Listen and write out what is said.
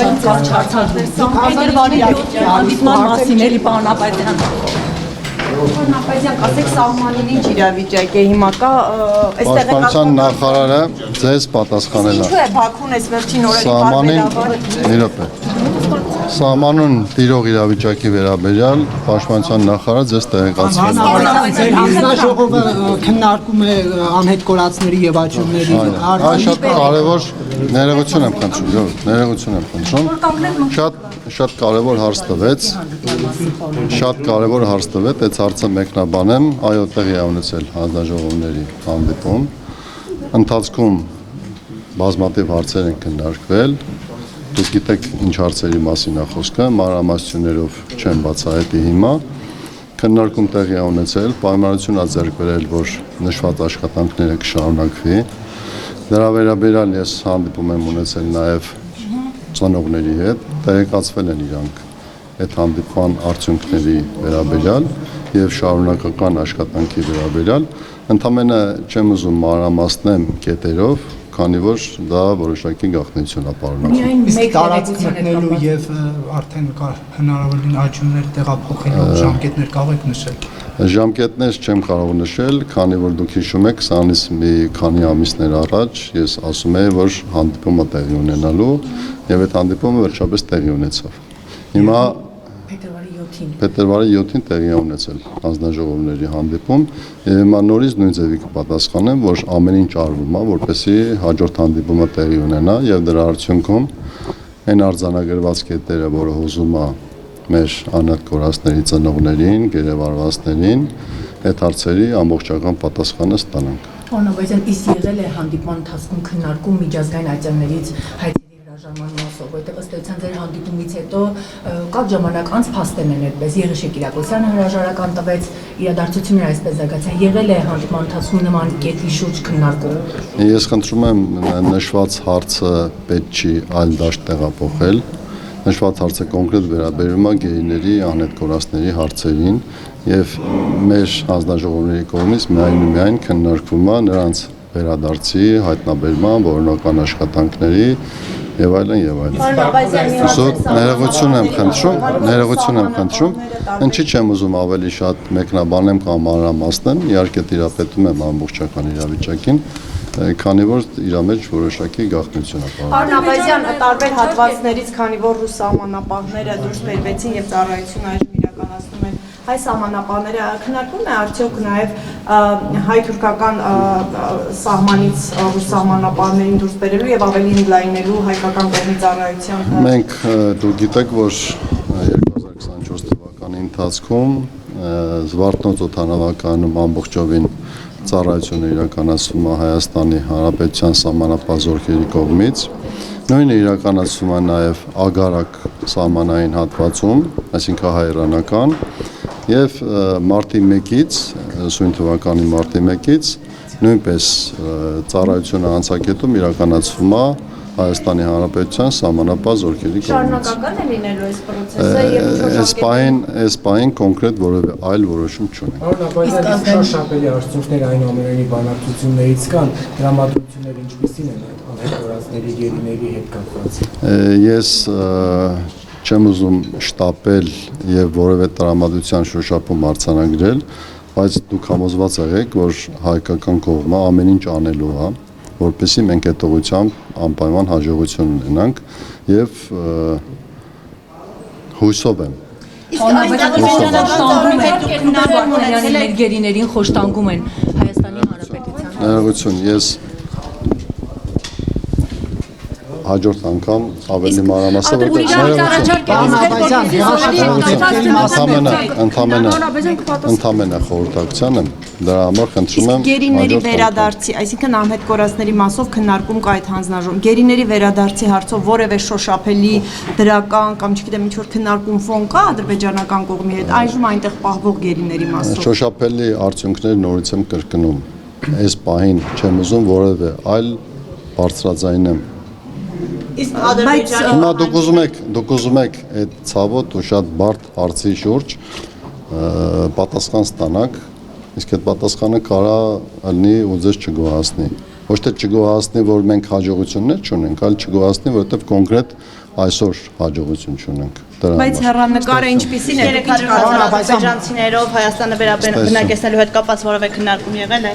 շատ կարճ հարցազրույց հանդիպման մասին էլի պարոն Աբազյան։ Պարոն Աբազյան, ասեք սահմանին ինչ իրավիճակ է հիմա կա, այստեղ Պաշտպանության նախարարը ձեզ պատասխանել է։ Ինչու է Բաքուն այս վերջին օրերի պարբերաբար։ Սահմանուն տիրող իրավիճակի վերաբերյալ Պաշտպանության նախարարը ձեզ տեղեկացրել է։ Հանձնաժողովը քննարկում է անհետ կորածների եւ աճումների Այս շատ կարևոր ներողություն եմ խնդրում, ներողություն եմ խնդրում։ Շատ կարևոր հարց տվեց։ Շատ կարևոր հարց տվեց, այս հարցը մեկնաբանեմ, այո, տեղի է ունեցել հանձնաժողովների հանդիպում։ Ընթացքում բազմաթիվ հարցեր են քննարկվել։ Դուք գիտեք ինչ հարցերի մասին է խոսքը, մանրամասնություններով չեմ բացահայտի հիմա։ Քննարկում տեղի է ունեցել, պայմանություն է ձեռք բերել, որ նշված աշխատանքները կշարունակվի։ Դրա վերաբերյալ ես հանդիպում եմ ունեցել նաև ծնողների հետ, տեղեկացվել են իրանք այդ հանդիպման արդյունքների վերաբերյալ եւ շարունակական աշխատանքի վերաբերյալ։ Ընդամենը չեմ ուզում մանրամասնեմ կետերով, քանի որ դա որոշակի գաղտնիություն է պարունակում։ Իսկ տարածք մտնելու եւ արդեն կա հնարավորին աճումներ տեղափոխելու ժամկետներ կարող եք նշել։ Ժամկետներ չեմ կարող նշել, քանի որ դուք հիշում եք, սրանից մի քանի ամիսներ առաջ ես ասում եի, որ հանդիպումը տեղի ունենալու եւ այդ հանդիպումը վերջապես տեղի ունեցավ։ Հիմա փետրվարի 7-ին տեղի է ունեցել հանձնաժողովների հանդիպում եւ հիմա նորից նույն ձևի կպատասխանեմ, որ ամեն ինչ արվում է, որպեսզի հաջորդ հանդիպումը տեղի ունենա եւ դրա արդյունքում այն արձանագրված կետերը, որը հուզում է մեր անհատ կորածների ծնողներին, գերեվարվածներին, այդ հարցերի ամբողջական պատասխանը ստանանք։ Պարոն Աբազյան, իսկ եղել է հանդիպման ընթացքում քննարկում միջազգային ատյաններից հայտնի հրաժարման մասով, որտեղ ըստ էության ձեր հանդիպումից հետո կարճ ժամանակ անց փաստեն են այդպես Եղիշե Կիրակոսյանը հրաժարական տվեց, իրադարձությունները այսպես զարգացան։ Եղել է հանդիպման ընթացքում նման կետի շուրջ քննարկում։ Ես խնդրում եմ նշված հարցը պետք չի այլ դաշտ տեղափոխել։ Նշված հարցը կոնկրետ վերաբերում է գերիների անհետ կորածների հարցերին եւ մեր հանձնաժողովների կողմից միայն քննարկվում է նրանց վերադարձի, հայտնաբերման, որոնական աշխատանքների եւ այլն եւ այլն։ Ներողություն եմ խնդրում, ինչի չեմ ուզում ավելի շատ մեկնաբանեմ կամ մանրամասնեմ, իհարկե տիրապետում եմ ամբողջական իրավիճակին, քանի որ իր մեջ որոշակի գաղտնիություն է պարունակում։ Պարոն Աբազյան, տարբեր հատվածներից, քանի որ ռուս սահմանապահները դուրս բերվեցին եւ ծառայություն այժմ իրականացնում են հայ սահմանապահները, քննարկվում է արդյոք նաեւ հայ-թուրքական սահմանից ռուս սահմանապահներին դուրս բերելու եւ ավելի լայնելու հայկական կողմի ծառայության։ Մենք դուք գիտեք, որ 2024 թվականի ընթացքում Զվարթնոց օդանավակայանում ամբողջովին ծառայությունը իրականացվում է Հայաստանի Հանրապետության սահմանապահ զորքերի կողմից։ Նույնը իրականացվում է նաև Ագարակ սահմանային հատվածում, այսինքն հայ-իրանական, եւ մարտի 1-ից, սույն թվականի մարտի 1-ից նույնպես ծառայությունը անցակետում իրականացվում է Հայաստանի Հանրապետության սահմանապահ զորքերի կողմից։ Շարունակական է լինելու այս process-ը եւ այս պահին կոնկրետ որևէ այլ որոշում չունենք։ Պարոն Աբազյան, իսկ շոշափելի արդյունքներ այն ամենի բանակցություններից կան, դրամատուրգությունները ինչպիսին են այդ կորածների գերիների հետ կապված։ Ես չեմ ուզում շտապել եւ որևէ տրամադրության շոշափում արձանագրել, բայց դուք համոզված եղեք, որ հայկական կողմը ամեն ինչ անելու է, որպեսզի մենք այդ ուղղությամբ անպայման հաջողություն ունենանք եւ հույսով եմ։ Գերիներին խոշտանգում են Հայաստանի Հանրապետության։ Ներողություն, ես հաջորդ անգամ ավելի մանրամասնով ընդամենը խորհրդակցության եմ, դրա համար խնդրում եմ գերիների վերադարձի, այսինքն անհետ կորածների մասով քննարկում կա այդ հանձնաժողովում։ Գերիների վերադարձի հարցով որևէ շոշափելի դրական կամ չգիտեմ ինչ որ քննարկում ֆոն կա ադրբեջանական կողմի հետ, այժմ այնտեղ պահվող գերիների մասով։ Շոշափելի արդյունքներ նորից եմ կրկնում։ Այս պահին չեմ ուզում որևէ այլ բարձրաձայնեմ։ Հիմա դուք ուզում եք այդ ցավոտ ու շատ բարդ հարցի շուրջ պատասխան ստանաք, իսկ այդ պատասխանը կարա լինի ու ձեզ չգոհացնի։ Ոչ թե չգոհացնի, որ մենք հաջողություններ չունենք, այլ չգոհացնի, որովհետև կոնկրետ այսօր հաջողություն չունենք։ Բայց հեռանկարը ինչպիսին է, Երեք հարյուր հազար ադրբեջանցիներով Հայաստանը վերաբնակեցնելու հետ կապված որևէ քննարկում եղել է։